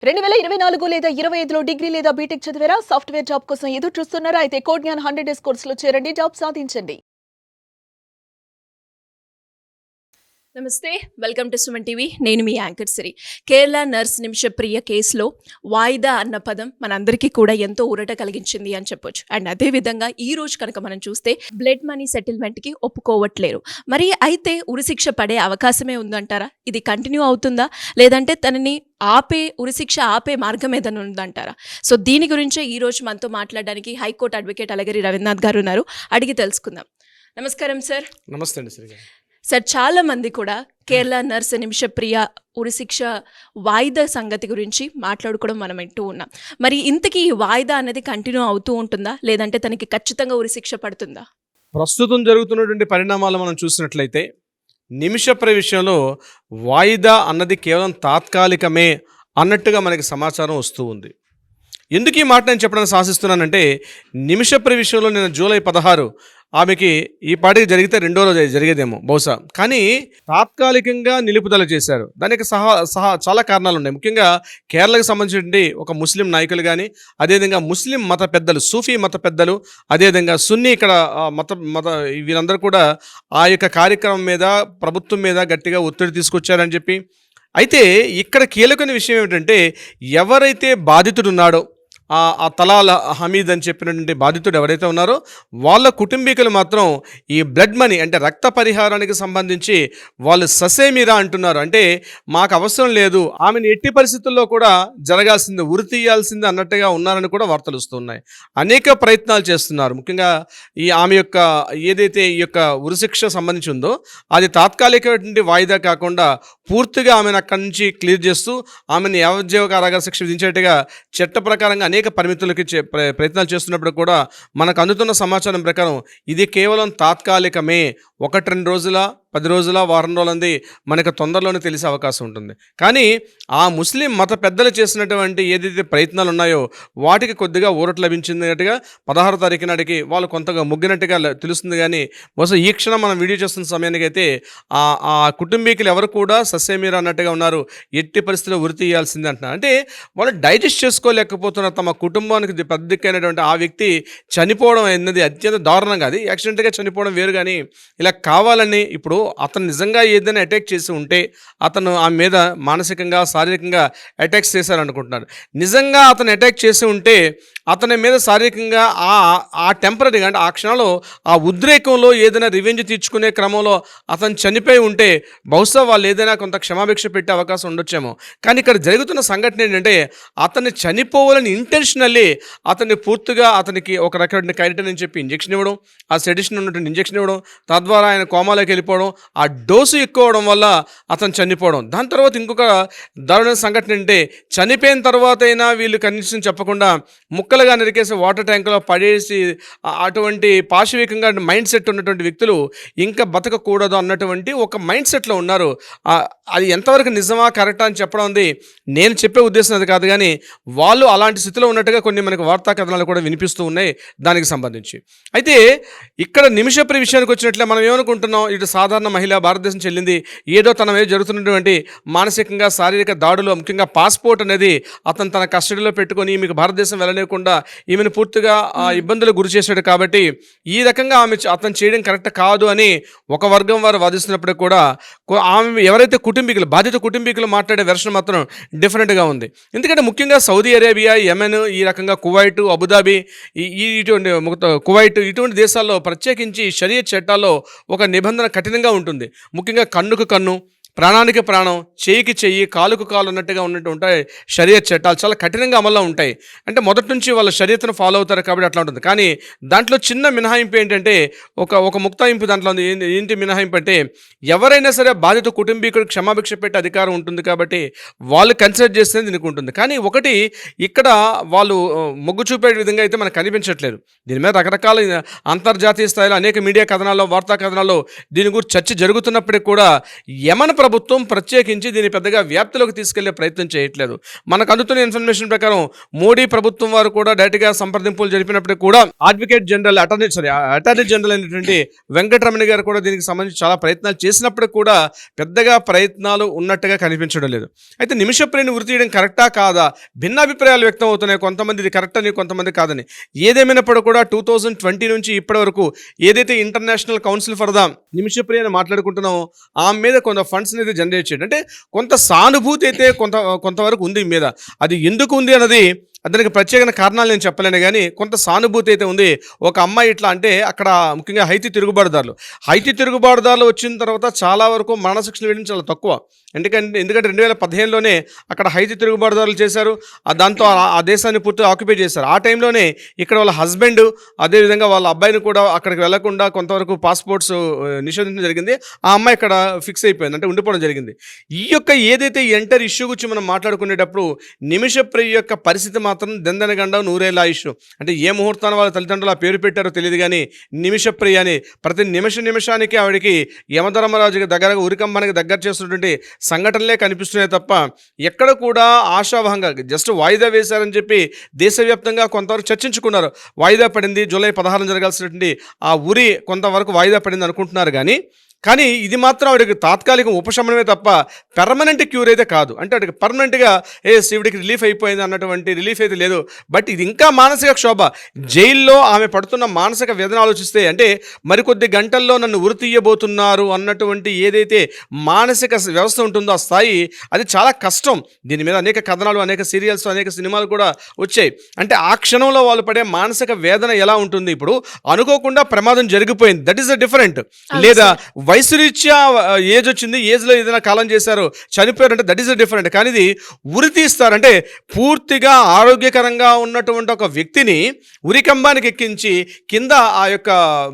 2024 లేదా 25లో డిగ్రీ లేదా బీటెక్ చదివారా? సాఫ్ట్‌వేర్ జాబ్ కోసం ఎదురు చూస్తున్నారా? అయితే కోడ్ జ్ఞాన్ 100 డేస్ కోర్సులో చేరండి. జాబ్ సాధించండి. నమస్తే, వెల్కమ్ టు సుమన్ టీవీ. నేను మీ యాంకర్ సిరి. కేరళ నర్స్ నిమిషప్రియ కేసులో వాయిదా అన్న పదం మనందరికీ కూడా ఎంతో ఊరట కలిగించింది అని చెప్పొచ్చు. అండ్ అదేవిధంగా ఈ రోజు కనుక మనం చూస్తే బ్లడ్ మనీ సెటిల్మెంట్కి ఒప్పుకోవట్లేరు. మరి అయితే ఉరిశిక్ష పడే అవకాశమే ఉందంటారా? ఇది కంటిన్యూ అవుతుందా, లేదంటే తనని ఉరిశిక్ష ఆపే మార్గం ఏదైనా ఉందంటారా? సో దీని గురించే ఈ రోజు మనతో మాట్లాడడానికి హైకోర్టు అడ్వకేట్ అలగిరి రవీంద్రనాథ్ గారు ఉన్నారు. అడిగి తెలుసుకుందాం. నమస్కారం సార్. నమస్తే అండి శ్రీ గారు. సార్, చాలా మంది కూడా కేరళ నర్స్ నిమిషప్రియ ఉరిశిక్ష వాయిదా సంగతి గురించి మాట్లాడుకోవడం మనం వింటూ ఉన్నాం. మరి ఇంతకీ ఈ వాయిదా అనేది కంటిన్యూ అవుతూ ఉంటుందా, లేదంటే తనకి ఖచ్చితంగా ఉరిశిక్ష పడుతుందా? ప్రస్తుతం జరుగుతున్నటువంటి పరిణామాలు మనం చూసినట్లయితే నిమిషప్రియ విషయంలో వాయిదా అన్నది కేవలం తాత్కాలికమే అన్నట్టుగా మనకి సమాచారం వస్తూ ఉంది. ఎందుకు ఈ మాట నేను చెప్పడానికి సాహసిస్తున్నానంటే, నిమిషప్రియ విషయంలో నేను జూలై 16 ఆమెకి ఈ పాటికి జరిగితే రెండో రోజు జరిగేదేమో బహుశా, కానీ తాత్కాలికంగా నిలుపుదల చేశారు. దానికి చాలా కారణాలు ఉన్నాయి. ముఖ్యంగా కేరళకు సంబంధించి ఒక ముస్లిం నాయకులు కానీ, అదేవిధంగా ముస్లిం మత పెద్దలు, సూఫీ మత పెద్దలు, అదేవిధంగా సున్నీ ఇక్కడ మత వీరందరూ కూడా ఆ యొక్క కార్యక్రమం మీద, ప్రభుత్వం మీద గట్టిగా ఒత్తిడి తీసుకొచ్చారని చెప్పి. అయితే ఇక్కడ కీలకమైన విషయం ఏమిటంటే, ఎవరైతే బాధితుడు ఉన్నాడో ఆ తలాల్ హమీద్ అని చెప్పినటువంటి బాధితుడు ఎవరైతే ఉన్నారో వాళ్ళ కుటుంబీకులు మాత్రం ఈ బ్లడ్ మనీ అంటే రక్త పరిహారానికి సంబంధించి వాళ్ళు ససేమిరా అంటున్నారు. అంటే మాకు అవసరం లేదు, ఆమెను ఎట్టి పరిస్థితుల్లో కూడా జరగాల్సింది, ఉరి తీయాల్సింది అన్నట్టుగా ఉన్నారని కూడా వార్తలు వస్తున్నాయి. అనేక ప్రయత్నాలు చేస్తున్నారు. ముఖ్యంగా ఆమె యొక్క ఏదైతే ఈ యొక్క ఉరిశిక్ష సంబంధించి ఉందో అది తాత్కాలికమైనటువంటి వాయిదా కాకుండా పూర్తిగా ఆమెను అక్కడి నుంచి క్లియర్ చేస్తూ ఆమెను యావజ్జీవ కారాగార శిక్ష విధించేట్టుగా చట్ట ప్రకారంగా అనేక పరిమితులకి ప్రయత్నాలు చేస్తున్నప్పుడు కూడా మనకు అందుతున్న సమాచారం ప్రకారం ఇది కేవలం తాత్కాలికమే. 1-2 రోజుల, 10 రోజుల, వారం రోజులంది మనకు తొందరలోనే తెలిసే అవకాశం ఉంటుంది. కానీ ఆ ముస్లిం మత పెద్దలు చేసినటువంటి ఏదైతే ప్రయత్నాలు ఉన్నాయో వాటికి కొద్దిగా ఊరట లభించినట్టుగా 16వ తారీఖు నాటికి వాళ్ళు కొంతగా ముగ్గినట్టుగా తెలుస్తుంది. కానీ బహుశా ఈ క్షణం మనం వీడియో చేస్తున్న సమయానికి అయితే ఆ కుటుంబీకులు ఎవరు కూడా సస్యమీర అన్నట్టుగా ఉన్నారు. ఎట్టి పరిస్థితుల్లో ఉరి తీయాల్సిందే అంటున్నారు. అంటే వాళ్ళు డైజెస్ట్ చేసుకోలేకపోతున్నారు. తమ కుటుంబానికి పెద్ద దిక్కైనటువంటి ఆ వ్యక్తి చనిపోవడం అనేది అత్యంత దారుణంగా, అది యాక్సిడెంట్గా చనిపోవడం వేరు. కానీ ఇలా కావాలని ఇప్పుడు అతను నిజంగా ఏదైనా అటాక్ చేసి ఉంటే, అతను ఆమె మీద మానసికంగా, శారీరకంగా అటాక్స్ చేశారనుకుంటున్నారు. నిజంగా అతను అటాక్ చేసి ఉంటే అతని మీద శారీరకంగా ఆ టెంపరీగా అంటే ఆ క్షణంలో ఆ ఉద్రేకంలో ఏదైనా రివెంజ్ తీర్చుకునే క్రమంలో అతను చనిపోయి ఉంటే బహుశా వాళ్ళు ఏదైనా కొంత క్షమాభిక్ష పెట్టే అవకాశం ఉండొచ్చేమో. కానీ ఇక్కడ జరుగుతున్న సంఘటన ఏంటంటే, అతన్ని చనిపోవాలని ఇంటెన్షనల్లీ అతన్ని పూర్తిగా అతనికి ఒక రకమైన కైరిటన్ అని చెప్పి ఇంజెక్షన్ ఇవ్వడం, ఆ సెడిషన్ ఉన్నటువంటి ఇంజెక్షన్ ఇవ్వడం, తద్వారా ఆయన కోమాలోకి వెళ్ళిపోవడం, ఆ డోసు ఎక్కువ అవడం వల్ల అతను చనిపోవడం. దాని తర్వాత ఇంకొక దారుణ సంఘటన అంటే, చనిపోయిన తర్వాత అయినా వీళ్ళు కనీసం చెప్పకుండా ముక్కలుగా నరికేసి వాటర్ ట్యాంకులో పడేసి అటువంటి పాశవికంగా మైండ్ సెట్ ఉన్నటువంటి వ్యక్తులు ఇంకా బతకకూడదు అన్నటువంటి ఒక మైండ్ సెట్లో ఉన్నారు. అది ఎంతవరకు నిజమా కరెక్టా అని చెప్పడం ఉంది నేను చెప్పే ఉద్దేశం అది కాదు. కానీ వాళ్ళు అలాంటి స్థితిలో ఉన్నట్టుగా కొన్ని మనకు వార్తా కథనాలు కూడా వినిపిస్తూ ఉన్నాయి దానికి సంబంధించి. అయితే ఇక్కడ నిమిషప్రియ విషయానికి వచ్చినట్లే మనం ఏమనుకుంటున్నాం, ఇటు సాధారణ మహిళ భారతదేశం చెల్లింది, ఏదో తన మీద జరుగుతున్నటువంటి మానసికంగా శారీరక దాడులు, ముఖ్యంగా పాస్పోర్ట్ అనేది అతను తన కస్టడీలో పెట్టుకొని ఈమెకు భారతదేశం వెళ్ళలేకుండా ఈమెను పూర్తిగా ఇబ్బందులు గురి చేశాడు. కాబట్టి ఈ రకంగా అతను చేయడం కరెక్ట్ కాదు అని ఒక వర్గం వారు వాదిస్తున్నప్పుడు కూడా ఆమె ఎవరైతే కుటుంబీకులు, బాధిత కుటుంబీకులు మాట్లాడే వెర్షన్ మాత్రం డిఫరెంట్గా ఉంది. ఎందుకంటే ముఖ్యంగా సౌదీ అరేబియా, యెమెన్, ఈ రకంగా కువైట్, అబుదాబి, ఇటువంటి కువైట్ ఇటువంటి దేశాల్లో ప్రత్యేకించి షరియత్ చట్టాల్లో ఒక నిబంధన కఠినంగా ఉంటుంది. ముఖ్యంగా కన్నుకు కన్ను, ప్రాణానికి ప్రాణం, చేయికి చెయ్యి, కాలుకు కాలు అన్నట్టుగా ఉన్నట్టు ఉంటాయి షరియత్ చట్టాలు. చాలా కఠినంగా అమల్లో ఉంటాయి. అంటే మొదటి నుంచి వాళ్ళు షరియత్ను ఫాలో అవుతారు కాబట్టి అట్లా ఉంటుంది. కానీ దాంట్లో చిన్న మినహాయింపు ఏంటంటే, ఒక ముక్తాయింపు దాంట్లో ఉంది. ఏంటి మినహాయింపు అంటే, ఎవరైనా సరే బాధిత కుటుంబీకుడికి క్షమాభిక్ష పెట్టే అధికారం ఉంటుంది కాబట్టి వాళ్ళు కన్సిడర్ చేస్తే దీనికి ఉంటుంది. కానీ ఒకటి ఇక్కడ వాళ్ళు మొగ్గు చూపే విధంగా అయితే మనకు కనిపించట్లేదు. దీని మీద రకరకాల అంతర్జాతీయ స్థాయిలో అనేక మీడియా కథనాల్లో, వార్తా కథనాల్లో దీని గురించి చర్చ జరుగుతున్నప్పటికీ కూడా యమన్ ప్రభుత్వం ప్రత్యేకించి దీన్ని పెద్దగా వ్యాప్తిలోకి తీసుకెళ్లే ప్రయత్నం చేయట్లేదు. మనకు అందుతున్న ఇన్ఫర్మేషన్ ప్రకారం మోడీ ప్రభుత్వం వారు కూడా డైరెక్ట్గా సంప్రదింపులు జరిపినప్పటికీ కూడా అటార్నీ జనరల్ అయినటువంటి వెంకటరమణ గారు కూడా దీనికి సంబంధించి చాలా ప్రయత్నాలు చేసినప్పటికీ కూడా పెద్దగా ప్రయత్నాలు ఉన్నట్టుగా కనిపించడం లేదు. అయితే నిమిషప్రియని ఉరి తీయడం కరెక్టా కాదా, భిన్నాభిప్రాయాలు వ్యక్తం అవుతున్నాయి. కొంతమంది ఇది కరెక్ట్ అని, కొంతమంది కాదని. ఏదేమైనప్పుడు కూడా 2020 నుంచి ఇప్పటి వరకు ఏదైతే international council for the Nimishapriya అని మాట్లాడుకుంటున్నామో ఆమె మీద కొంత ఫండ్స్ అనేది జనరేట్ చేయడం, అంటే కొంత సానుభూతి అయితే కొంతవరకు ఉంది మీద. అది ఎందుకు ఉంది అన్నది దానికి ప్రత్యేకమైన కారణాలు నేను చెప్పలేను, కానీ కొంత సానుభూతి అయితే ఉంది. ఒక అమ్మాయి ఇట్లా అంటే అక్కడ ముఖ్యంగా హైతీ తిరుగుబాటుదారులు వచ్చిన తర్వాత చాలా వరకు మరణశిక్షలు వేయడం చాలా తక్కువ. ఎందుకంటే 2015లోనే అక్కడ హైతీ తిరుగుబాటుదారులు చేశారు. దాంతో ఆ దేశాన్ని పూర్తిగా ఆక్యుపై చేశారు. ఆ టైంలోనే ఇక్కడ వాళ్ళ హస్బెండ్ అదేవిధంగా వాళ్ళ అబ్బాయిని కూడా అక్కడికి వెళ్లకుండా కొంతవరకు పాస్పోర్ట్స్ నిషేధించడం జరిగింది. ఆ అమ్మాయి ఇక్కడ ఫిక్స్ అయిపోయింది, అంటే ఉండిపోవడం జరిగింది. ఈ యొక్క ఏదైతే ఎంటర్ ఇష్యూ గురించి మనం మాట్లాడుకునేటప్పుడు నిమిషప్రియ యొక్క పరిస్థితి మాత్రం దెందనగండం నూరేళ్ళ ఇష్యూ. అంటే ఏ ముహూర్తాన్ని వాళ్ళ తల్లిదండ్రులు ఆ పేరు పెట్టారో తెలియదు, కానీ నిమిషప్రియ అని ప్రతి నిమిషానికి ఆవిడకి యమధర్మరాజుకి దగ్గరగా ఉరికంబానికి దగ్గర చేస్తున్నటువంటి సంఘటనలే కనిపిస్తున్నాయి తప్ప ఎక్కడ కూడా ఆశావహంగా జస్ట్ వాయిదా వేశారని చెప్పి దేశవ్యాప్తంగా కొంతవరకు చర్చించుకున్నారు. వాయిదా పడింది, జూలై 16 జరగాల్సినటువంటి ఆ ఉరి కొంతవరకు వాయిదా పడింది అనుకుంటున్నారు. కానీ ఇది మాత్రం ఆవిడకి తాత్కాలిక ఉపశమనమే తప్ప పెర్మనెంట్ క్యూర్ అయితే కాదు. అంటే ఆవిడకి పర్మనెంట్గా శివుడికి రిలీఫ్ అయిపోయింది అన్నటువంటి రిలీఫ్ అయితే లేదు. బట్ ఇది ఇంకా మానసిక క్షోభ. జైల్లో ఆమె పడుతున్న మానసిక వేదన ఆలోచిస్తే, అంటే మరికొద్ది గంటల్లో నన్ను ఉరి తీయబోతున్నారు అన్నటువంటి ఏదైతే మానసిక వ్యవస్థ ఉంటుందో ఆ స్థాయి, అది చాలా కష్టం. దీని మీద అనేక కథనాలు, అనేక సీరియల్స్, అనేక సినిమాలు కూడా వచ్చాయి. అంటే ఆ క్షణంలో వాళ్ళు పడే మానసిక వేదన ఎలా ఉంటుంది. ఇప్పుడు అనుకోకుండా ప్రమాదం జరిగిపోయింది, దట్ ఈస్ ద డిఫరెంట్. లేదా వయసు రీత్యా ఏజ్ వచ్చింది, ఏజ్లో ఏదైనా కాలం చేశారు, చనిపోయారంటే దట్ ఈస్ డిఫరెంట్. కానీ ఇది ఉరి తీస్తారంటే పూర్తిగా ఆరోగ్యకరంగా ఉన్నటువంటి ఒక వ్యక్తిని ఉరికంబానికి ఎక్కించి కింద ఆ యొక్క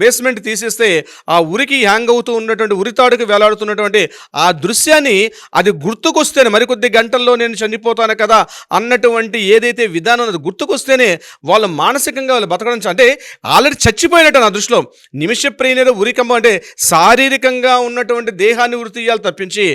బేస్మెంట్ తీసేస్తే ఆ ఉరికి హ్యాంగ్ అవుతూ ఉన్నటువంటి ఉరితాడుకు వేలాడుతున్నటువంటి ఆ దృశ్యాన్ని అది గుర్తుకొస్తేనే, మరికొద్ది గంటల్లో నేను చనిపోతాను కదా అన్నటువంటి ఏదైతే విధానం అది గుర్తుకొస్తేనే వాళ్ళు మానసికంగా వాళ్ళు బతకడం, అంటే ఆల్రెడీ చచ్చిపోయినట్టు నా దృష్టిలో. నిమిషప్రియ ఉరికంబం అంటే శారీరకంగా ఉన్నటువంటి దేహాన్ని ఉరి తీయాలి తప్పించి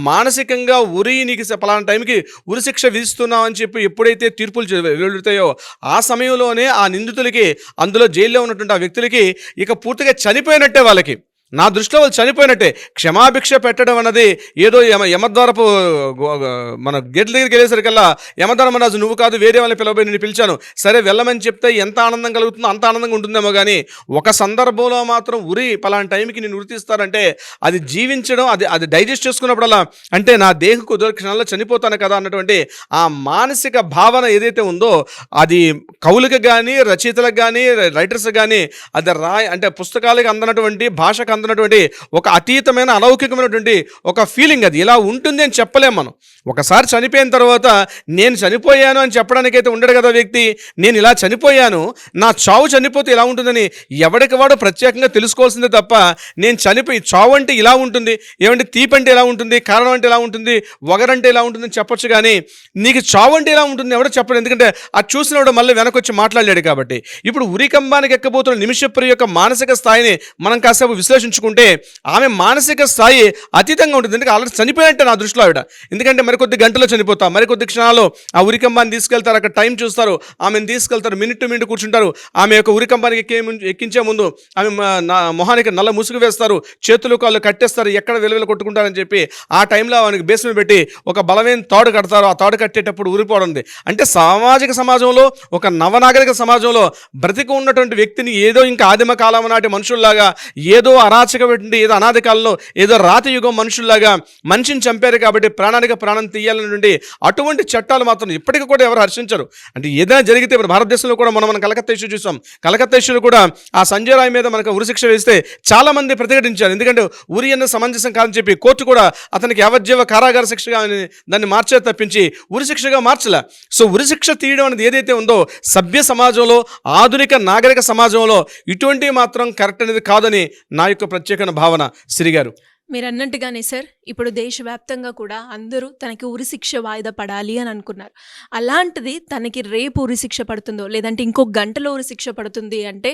మానసికంగా ఉరి నీకు పలానా టైంకి ఉరి శిక్ష విధిస్తున్నావు అని చెప్పి ఎప్పుడైతే తీర్పులు వెలువడతాయో ఆ సమయంలోనే ఆ నిందితులకి, అందులో జైల్లో ఉన్నటువంటి ఆ వ్యక్తులకి ఇక పూర్తిగా చనిపోయినట్టే. వాళ్ళకి నా దృష్టిలో వాళ్ళు చనిపోయినట్టే. క్షమాభిక్ష పెట్టడం అన్నది ఏదో యమద్వారపు మన గేట్ల దగ్గరికి వెళ్ళేసరికల్లా యమధర్మరాజు నువ్వు కాదు వేరే వాళ్ళని పిలవబోయి నేను పిలిచాను, సరే వెళ్ళమని చెప్తే ఎంత ఆనందం కలుగుతుందో అంత ఆనందంగా ఉంటుందేమో. కానీ ఒక సందర్భంలో మాత్రం ఉరి పలానా టైంకి నేను ఉరితీస్తారంటే అది జీవించడం, అది డైజెస్ట్ చేసుకున్నప్పుడల్లా అంటే నా దేహకు కుదర క్షణాల్లో చనిపోతాను కదా అన్నటువంటి ఆ మానసిక భావన ఏదైతే ఉందో అది కవులకు కానీ, రచయితలకు కానీ, రైటర్స్ కానీ అది అంటే పుస్తకాలకు అందనటువంటి, భాషకు అందనటువంటి ఒక అతీతమైన అలౌకికమైనటువంటి ఒక ఫీలింగ్. అది ఇలా ఉంటుంది అని చెప్పలేం మనం. ఒకసారి చనిపోయిన తర్వాత నేను చనిపోయాను అని చెప్పడానికైతే ఉండడు కదా వ్యక్తి. నేను ఇలా చనిపోయాను, నా చావు చనిపోతే ఇలా ఉంటుందని ఎవరికి వాడు ప్రత్యేకంగా తెలుసుకోవాల్సిందే తప్ప నేను చనిపోయి చావు అంటే ఇలా ఉంటుంది, ఏమంటే తీపి అంటే ఎలా ఉంటుంది, కారణం అంటే ఎలా ఉంటుంది, వగరంటే ఎలా ఉంటుందని చెప్పొచ్చు. కానీ నీకు చావు అంటే ఎలా ఉంటుంది ఎవడో చెప్పడు. ఎందుకంటే అది చూసినప్పుడు మళ్ళీ వెనకొచ్చి మాట్లాడలేడు కాబట్టి. ఇప్పుడు ఉరికంబానికి ఎక్కబోతున్న నిమిషప్రియ యొక్క మానసిక స్థాయిని మనం కాసేపు విశ్లేషించుకుంటే ఆమె మానసిక స్థాయి అతీతంగా ఉంటుంది. ఎందుకంటే ఆల్రెడీ చనిపోయినట్టే నా దృష్టిలో ఆవిడ. ఎందుకంటే మరికొద్ది గంటలో చనిపోతా, మరికొద్ది క్షణాల్లో ఆ ఉరికంబాన్ని తీసుకెళ్తారు, అక్కడ టైం చూస్తారు, ఆమెను తీసుకెళ్తారు, మినిట్ టు మినిట్ కూర్చుంటారు. ఆమె యొక్క ఉరికంబానికి ఎక్కించే ముందు ఆమె మొహానికి నల్ల ముసుగు వేస్తారు, చేతులు కాళ్ళు కట్టేస్తారు, ఎక్కడ వెలువెల కొట్టుకుంటారని చెప్పి ఆ టైంలో ఆమెకి బేస్మెంట్ పెట్టి ఒక బలమైన తాడు కడతారు. ఆ తాడు కట్టేటప్పుడు ఉరిపోవడం. అంటే సామాజిక సమాజంలో, ఒక నవనాగరిక సమాజంలో బ్రతికి ఉన్నటువంటి వ్యక్తిని ఏదో ఇంకా ఆదిమ కాలం నాటి మనుషుల్లాగా, ఏదో అరాచక పెట్టి, ఏదో అనాది కాలంలో ఏదో రాతి యుగం మనుషుల్లాగా మనిషిని చంపారు కాబట్టి ప్రాణానికి ప్రాణం తీయాలనేటువంటి అటువంటి చట్టాలు మాత్రం ఇప్పటికీ కూడా ఎవరు హర్షించరు. అంటే ఏదైనా జరిగితే ఇప్పుడు భారతదేశంలో కూడా మనం కలకత్తా ఇష్యూ చూసాం. కలకత్తా ఇష్యూలో కూడా ఆ సంజయ్ రాయ్ మీద మనకు ఉరిశిక్ష వేస్తే చాలా మంది ప్రతిఘటించారు. ఎందుకంటే ఉరి అన్న సమంజసం కాదని చెప్పి కోర్టు కూడా అతనికి యావజ్జీవ కారాగార శిక్షగా దాన్ని మార్చే తప్పించి ఉరిశిక్షగా మార్చలే. సో ఉరిశిక్ష తీయడం అనేది ఏదైతే ఉందో సభ్య సమాజంలో, ఆధునిక నాగరిక సమాజంలో ఇటువంటివి మాత్రం కరెక్ట్ అనేది కాదని నా యొక్క ప్రత్యేక భావన. శ్రీ గారు, మీరు అన్నట్టుగానే సార్ ఇప్పుడు దేశవ్యాప్తంగా కూడా అందరూ తనకి ఉరిశిక్ష వాయిదా పడాలి అని అనుకున్నారు. అలాంటిది తనకి రేపు ఉరిశిక్ష పడుతుందో లేదంటే ఇంకో గంటలో ఉరిశిక్ష పడుతుంది అంటే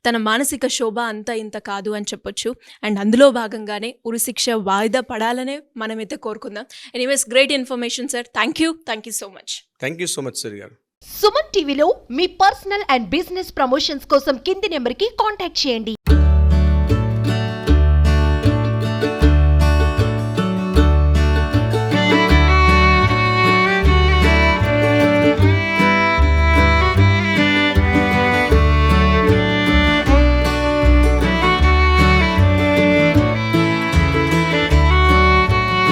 తన మానసిక శోభ అంతా ఇంత కాదు అని చెప్పొచ్చు. అండ్ అందులో భాగంగానే ఉరిశిక్ష వాయిదా పడాలనే మనమైతే కోరుకుందాం. Anyways great information sir. Thank you so much. Thank you so much సరి గారు. సుమన్ టీవీలో మీ పర్సనల్ అండ్ బిజినెస్ ప్రమోషన్స్ కోసం కింది నెంబర్కి కాంటాక్ట్ చేయండి.